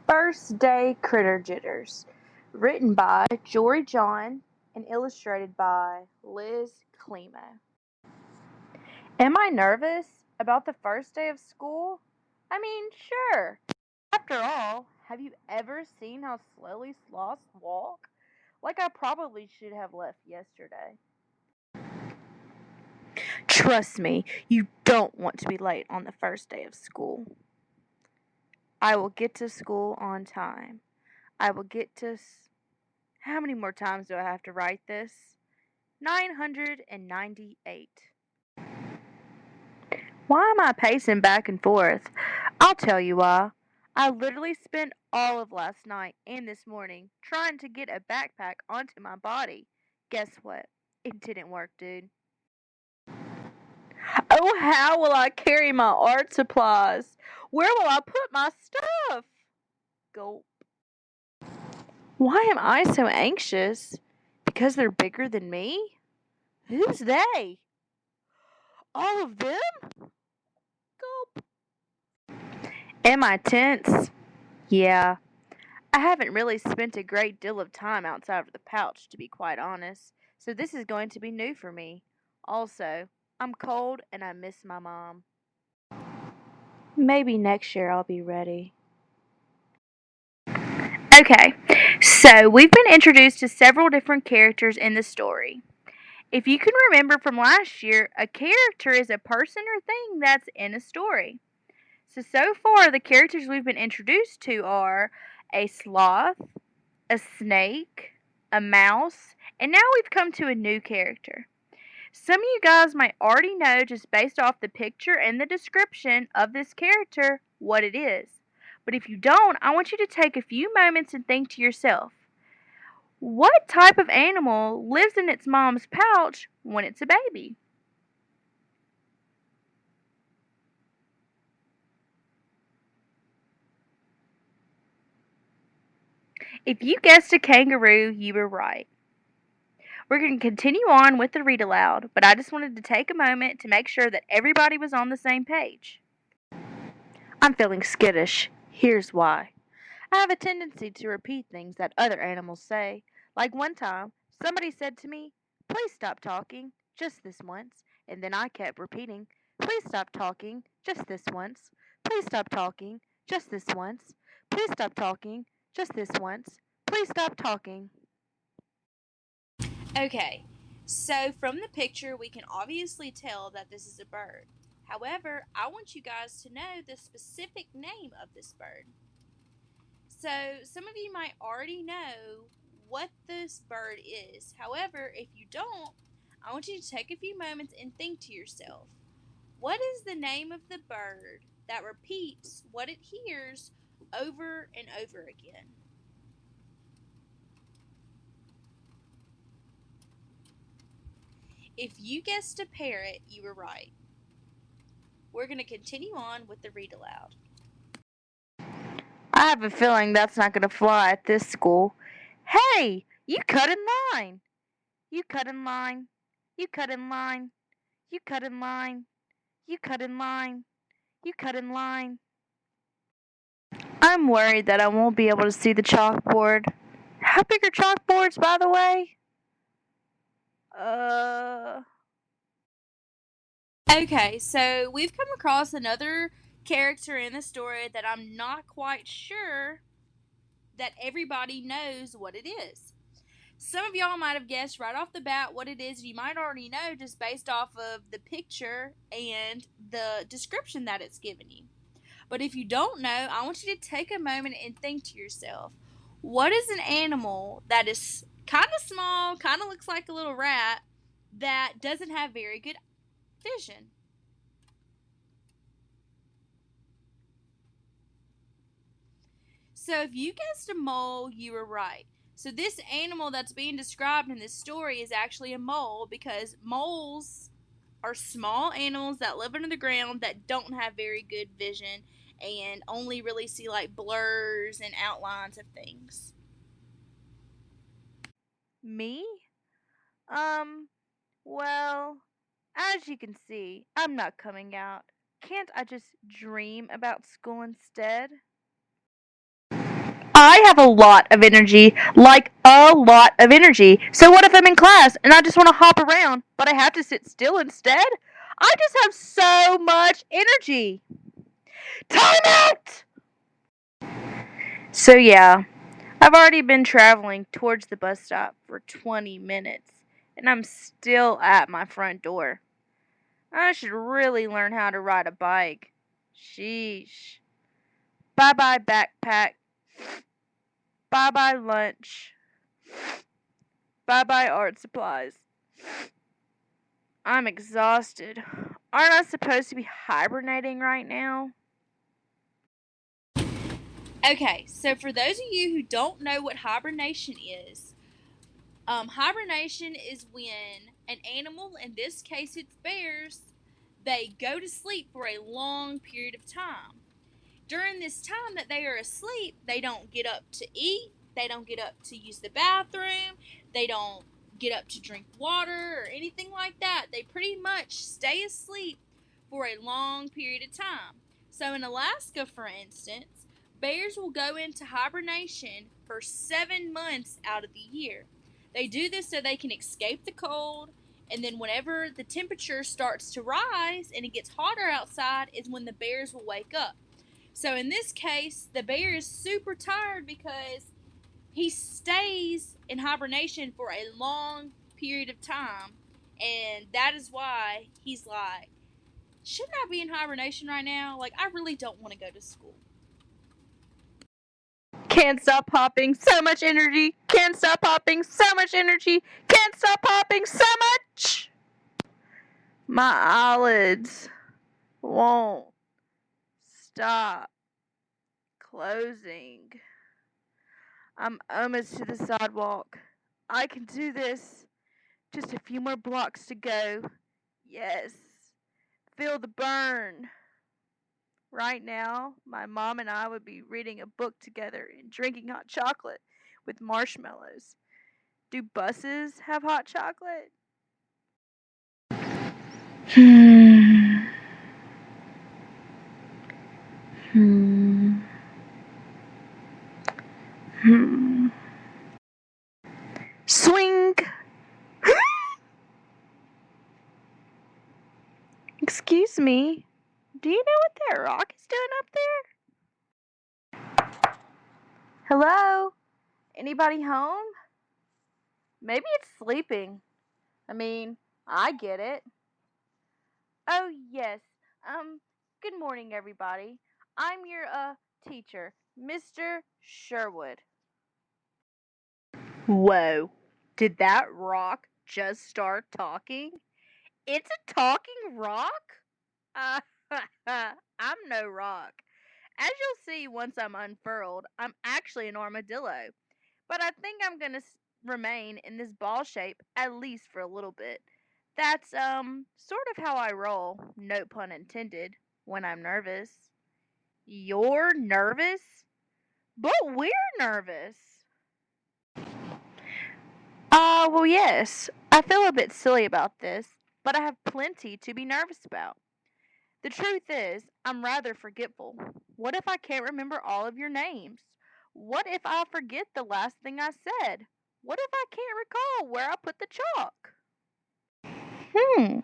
First Day Critter Jitters, written by Jory John and illustrated by Liz Klimo. Am I nervous about the first day of school? I mean, sure. After all, have you ever seen how slowly sloths walk? Like I probably should have left yesterday. Trust me, you don't want to be late on the first day of school. I will get to school on time. I will get to. How many more times do I have to write this? 998. Why am I pacing back and forth? I'll tell you why. I literally spent all of last night and this morning trying to get a backpack onto my body. Guess what? It didn't work, dude. Oh, how will I carry my art supplies? Where will I put my stuff? Gulp. Why am I so anxious? Because they're bigger than me? Who's they? All of them? Gulp. Am I tense? Yeah. I haven't really spent a great deal of time outside of the pouch, to be quite honest, so this is going to be new for me. Also, I'm cold and I miss my mom. Maybe next year I'll be ready. Okay, so we've been introduced to several different characters in the story. If you can remember from last year, a character is a person or thing that's in a story. So far, the characters we've been introduced to are a sloth, a snake, a mouse, and now we've come to a new character. Some of you guys might already know, just based off the picture and the description of this character, what it is. But if you don't, I want you to take a few moments and think to yourself, what type of animal lives in its mom's pouch when it's a baby? If you guessed a kangaroo, you were right. We're going to continue on with the read aloud, but I just wanted to take a moment to make sure that everybody was on the same page. I'm feeling skittish. Here's why. I have a tendency to repeat things that other animals say. Like one time, somebody said to me, "Please stop talking, just this once." And then I kept repeating, "Please stop talking, just this once. Please stop talking, just this once. Please stop talking, just this once. Please stop talking." Okay, so from the picture, we can obviously tell that this is a bird. However, I want you guys to know the specific name of this bird. So, some of you might already know what this bird is. However, if you don't, I want you to take a few moments and think to yourself, what is the name of the bird that repeats what it hears over and over again? If you guessed a parrot, you were right. We're going to continue on with the read aloud. I have a feeling that's not going to fly at this school. Hey, you cut in line. You cut in line. You cut in line. You cut in line. You cut in line. You cut in line. I'm worried that I won't be able to see the chalkboard. How big are chalkboards, by the way? Okay, so we've come across another character in the story that I'm not quite sure that everybody knows what it is. Some of y'all might have guessed right off the bat what it is. You might already know just based off of the picture and the description that it's given you. But if you don't know, I want you to take a moment and think to yourself, what is an animal that is kind of small, kind of looks like a little rat, that doesn't have very good vision? So if you guessed a mole, you were right. So this animal that's being described in this story is actually a mole, because moles are small animals that live under the ground that don't have very good vision and only really see like blurs and outlines of things. Me? Um, well, as you can see, I'm not coming out. Can't I just dream about school instead? I have a lot of energy, like a lot of energy. So what if I'm in class and I just want to hop around, but I have to sit still instead? I just have so much energy. Time out! So yeah, I've already been traveling towards the bus stop for 20 minutes, and I'm still at my front door. I should really learn how to ride a bike. Sheesh. Bye bye backpack. Bye bye lunch. Bye bye art supplies. I'm exhausted. Aren't I supposed to be hibernating right now? Okay, so for those of you who don't know what hibernation is, hibernation is when an animal, in this case it's bears, they go to sleep for a long period of time. During this time that they are asleep, they don't get up to eat, they don't get up to use the bathroom, they don't get up to drink water or anything like that. They pretty much stay asleep for a long period of time. So in Alaska, for instance, bears will go into hibernation for 7 months out of the year. They do this so they can escape the cold, and then whenever the temperature starts to rise and it gets hotter outside is when the bears will wake up. So in this case, the bear is super tired because he stays in hibernation for a long period of time, and that is why he's like, shouldn't I be in hibernation right now? Like, I really don't want to go to school. Can't stop hopping, so much energy. Can't stop hopping, so much energy. Can't stop hopping, so much. My eyelids won't stop closing. I'm almost to the sidewalk. I can do this. Just a few more blocks to go. Yes. Feel the burn. Right now, my mom and I would be reading a book together and drinking hot chocolate with marshmallows. Do buses have hot chocolate? Hmm. Hmm. Hmm. Swing! Excuse me. Do you know what that rock is doing up there? Hello? Anybody home? Maybe it's sleeping. I mean, I get it. Oh, yes. Good morning, everybody. I'm your, teacher, Mr. Sherwood. Whoa. Did that rock just start talking? It's a talking rock? Uh, I'm no rock. As you'll see once I'm unfurled, I'm actually an armadillo. But I think I'm gonna remain in this ball shape at least for a little bit. That's sort of how I roll, no pun intended, when I'm nervous. You're nervous? But we're nervous. Well, yes. I feel a bit silly about this, but I have plenty to be nervous about. The truth is, I'm rather forgetful. What if I can't remember all of your names? What if I forget the last thing I said? What if I can't recall where I put the chalk? Hmm.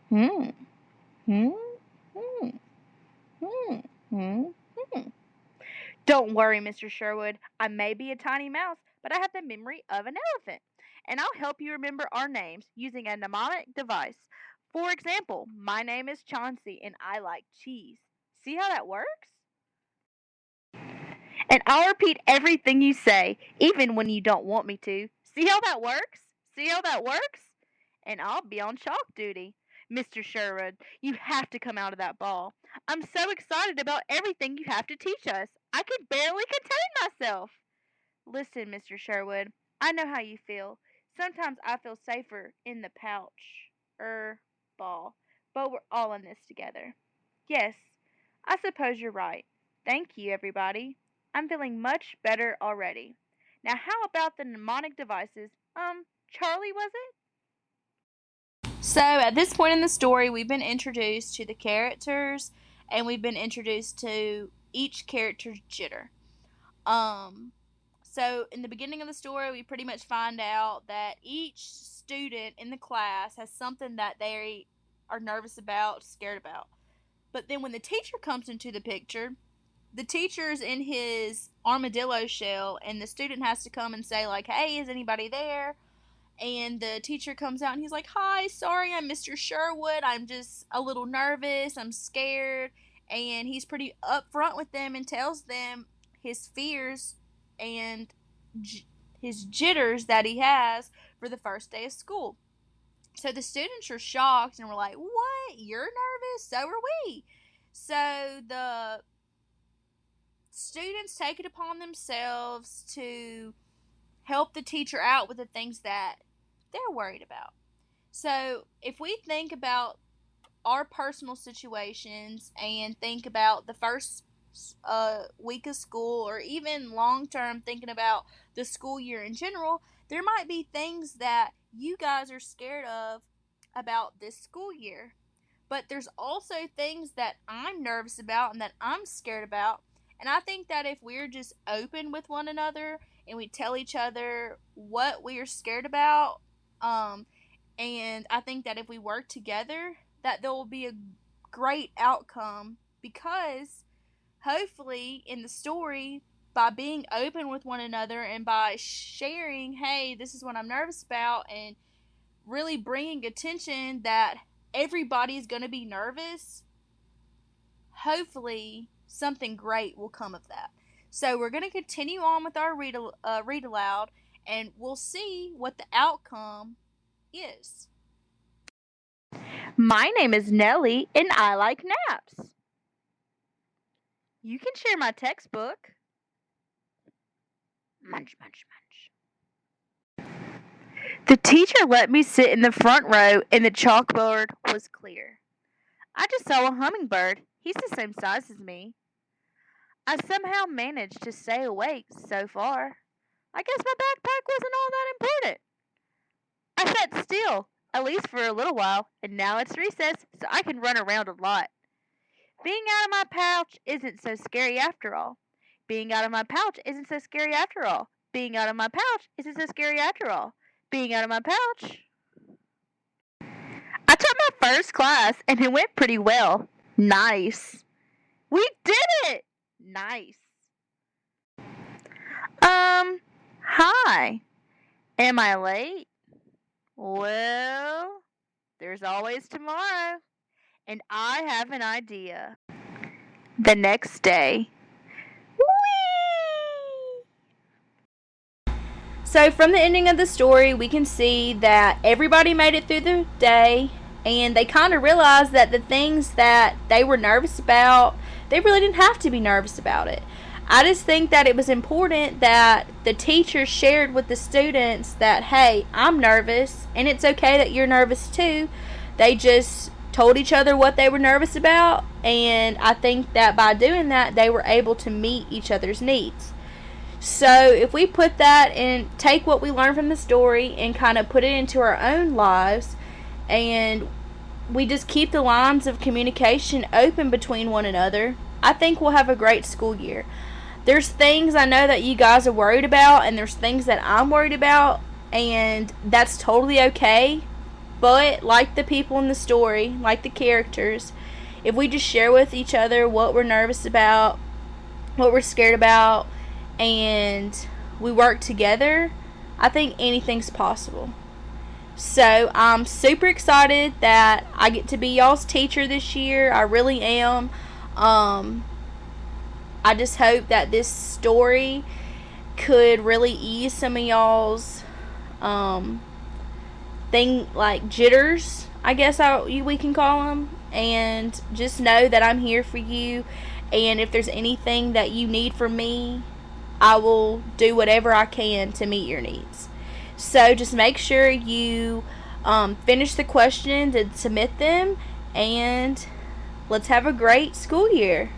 Hmm. Hmm. Hmm. Hmm. Hmm. Hmm. Don't worry, Mr. Sherwood. I may be a tiny mouse, but I have the memory of an elephant. And I'll help you remember our names using a mnemonic device. For example, my name is Chauncey and I like cheese. See how that works? And I'll repeat everything you say, even when you don't want me to. See how that works? See how that works? And I'll be on chalk duty. Mr. Sherwood, you have to come out of that ball. I'm so excited about everything you have to teach us. I can barely contain myself. Listen, Mr. Sherwood, I know how you feel. Sometimes I feel safer in the pouch, ball, but we're all in this together. Yes, I suppose you're right. Thank you, everybody. I'm feeling much better already. Now, how about the mnemonic devices? Charlie, was it? So, at this point in the story, we've been introduced to the characters and we've been introduced to each character's jitter. So in the beginning of the story, we pretty much find out that each student in the class has something that they are nervous about, scared about. But then when the teacher comes into the picture, the teacher's in his armadillo shell, and the student has to come and say, like, hey, is anybody there? And the teacher comes out and he's like, hi, sorry, I'm Mr. Sherwood. I'm just a little nervous. I'm scared. And he's pretty upfront with them and tells them his fears and his jitters that he has for the first day of school. So the students are shocked and we're like, what? You're nervous? So are we. So the students take it upon themselves to help the teacher out with the things that they're worried about. So if we think about our personal situations and think about the first week of school, or even long term thinking about the school year in general, there might be things that you guys are scared of about this school year. But there's also things that I'm nervous about and that I'm scared about. And I think that if we're just open with one another and we tell each other what we are scared about, and I think that if we work together, that there will be a great outcome, because hopefully in the story, by being open with one another and by sharing, hey, this is what I'm nervous about, and really bringing attention that everybody is going to be nervous, hopefully something great will come of that. So we're going to continue on with our read aloud, and we'll see what the outcome is. My name is Nellie, and I like naps. You can share my textbook. Munch, munch, munch. The teacher let me sit in the front row, and the chalkboard was clear. I just saw a hummingbird. He's the same size as me. I somehow managed to stay awake so far. I guess my backpack wasn't all that important. I sat still, at least for a little while, and now it's recess, so I can run around a lot. Being out of my pouch isn't so scary after all. Being out of my pouch isn't so scary after all. Being out of my pouch isn't so scary after all. Being out of my pouch. I taught my first class, and it went pretty well. Nice. We did it! Nice. Hi. Am I late? Well, there's always tomorrow. And I have an idea. The next day. Whee! So from the ending of the story, we can see that everybody made it through the day, and they kind of realized that the things that they were nervous about, they really didn't have to be nervous about it. I just think that it was important that the teacher shared with the students that, hey, I'm nervous, and it's okay that you're nervous too. They just told each other what they were nervous about, and I think that by doing that, they were able to meet each other's needs. So if we put that and take what we learned from the story and kind of put it into our own lives, and we just keep the lines of communication open between one another, I think we'll have a great school year. There's things I know that you guys are worried about, and there's things that I'm worried about, and that's totally okay. But like the people in the story, like the characters, if we just share with each other what we're nervous about, what we're scared about, and we work together, I think anything's possible. So I'm super excited that I get to be y'all's teacher this year. I really am. I just hope that this story could really ease some of y'all's thing, like jitters, I guess we can call them. And just know that I'm here for you, and if there's anything that you need from me, I will do whatever I can to meet your needs. So just make sure you finish the questions and submit them, and let's have a great school year.